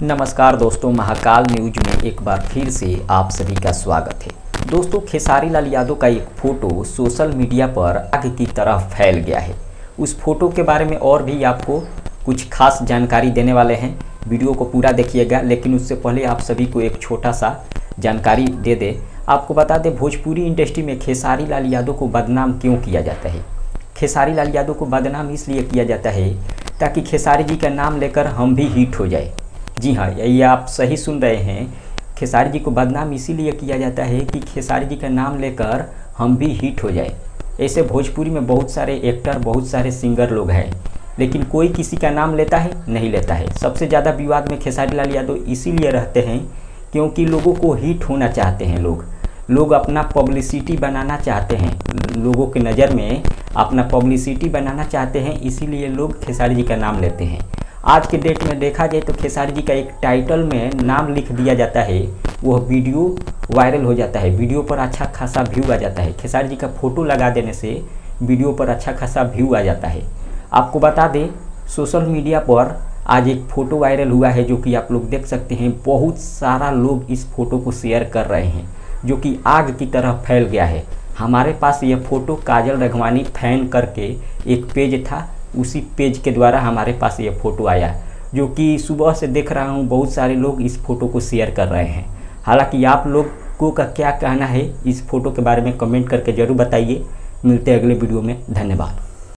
नमस्कार दोस्तों, महाकाल न्यूज में एक बार फिर से आप सभी का स्वागत है। दोस्तों, खेसारी लाल यादव का एक फ़ोटो सोशल मीडिया पर आग की तरह फैल गया है। उस फोटो के बारे में और भी आपको कुछ खास जानकारी देने वाले हैं। वीडियो को पूरा देखिएगा, लेकिन उससे पहले आप सभी को एक छोटा सा जानकारी दे दे। आपको बता दें, भोजपुरी इंडस्ट्री में खेसारी लाल यादव को बदनाम क्यों किया जाता है। खेसारी लाल यादव को बदनाम इसलिए किया जाता है ताकि खेसारी जी का नाम लेकर हम भी हिट हो जाए। जी हाँ, ये आप सही सुन रहे हैं। खेसारी जी को बदनाम इसीलिए किया जाता है कि खेसारी जी का नाम लेकर हम भी हिट हो जाए। ऐसे भोजपुरी में बहुत सारे एक्टर, बहुत सारे सिंगर लोग हैं, लेकिन कोई किसी का नाम लेता है? नहीं लेता है। सबसे ज़्यादा विवाद में खेसारी लाल यादव इसीलिए रहते हैं क्योंकि लोगों को हिट होना चाहते हैं। लोग अपना पब्लिसिटी बनाना चाहते हैं, लोगों की नज़र में अपना पब्लिसिटी बनाना चाहते हैं, इसीलिए लोग खेसारी जी का नाम लेते हैं। आज के डेट में देखा जाए तो खेसारी जी का एक टाइटल में नाम लिख दिया जाता है, वह वीडियो वायरल हो जाता है, वीडियो पर अच्छा खासा व्यू आ जाता है। खेसारी जी का फ़ोटो लगा देने से वीडियो पर अच्छा खासा व्यू आ जाता है। आपको बता दें, सोशल मीडिया पर आज एक फ़ोटो वायरल हुआ है, जो कि आप लोग देख सकते हैं। बहुत सारा लोग इस फ़ोटो को शेयर कर रहे हैं, जो कि आग की तरह फैल गया है। हमारे पास यह फ़ोटो काजल रघवानी फैन करके एक पेज था, उसी पेज के द्वारा हमारे पास ये फ़ोटो आया, जो कि सुबह से देख रहा हूँ बहुत सारे लोग इस फ़ोटो को शेयर कर रहे हैं। हालांकि आप लोगों का क्या कहना है इस फ़ोटो के बारे में कमेंट करके ज़रूर बताइए। मिलते हैं अगले वीडियो में। धन्यवाद।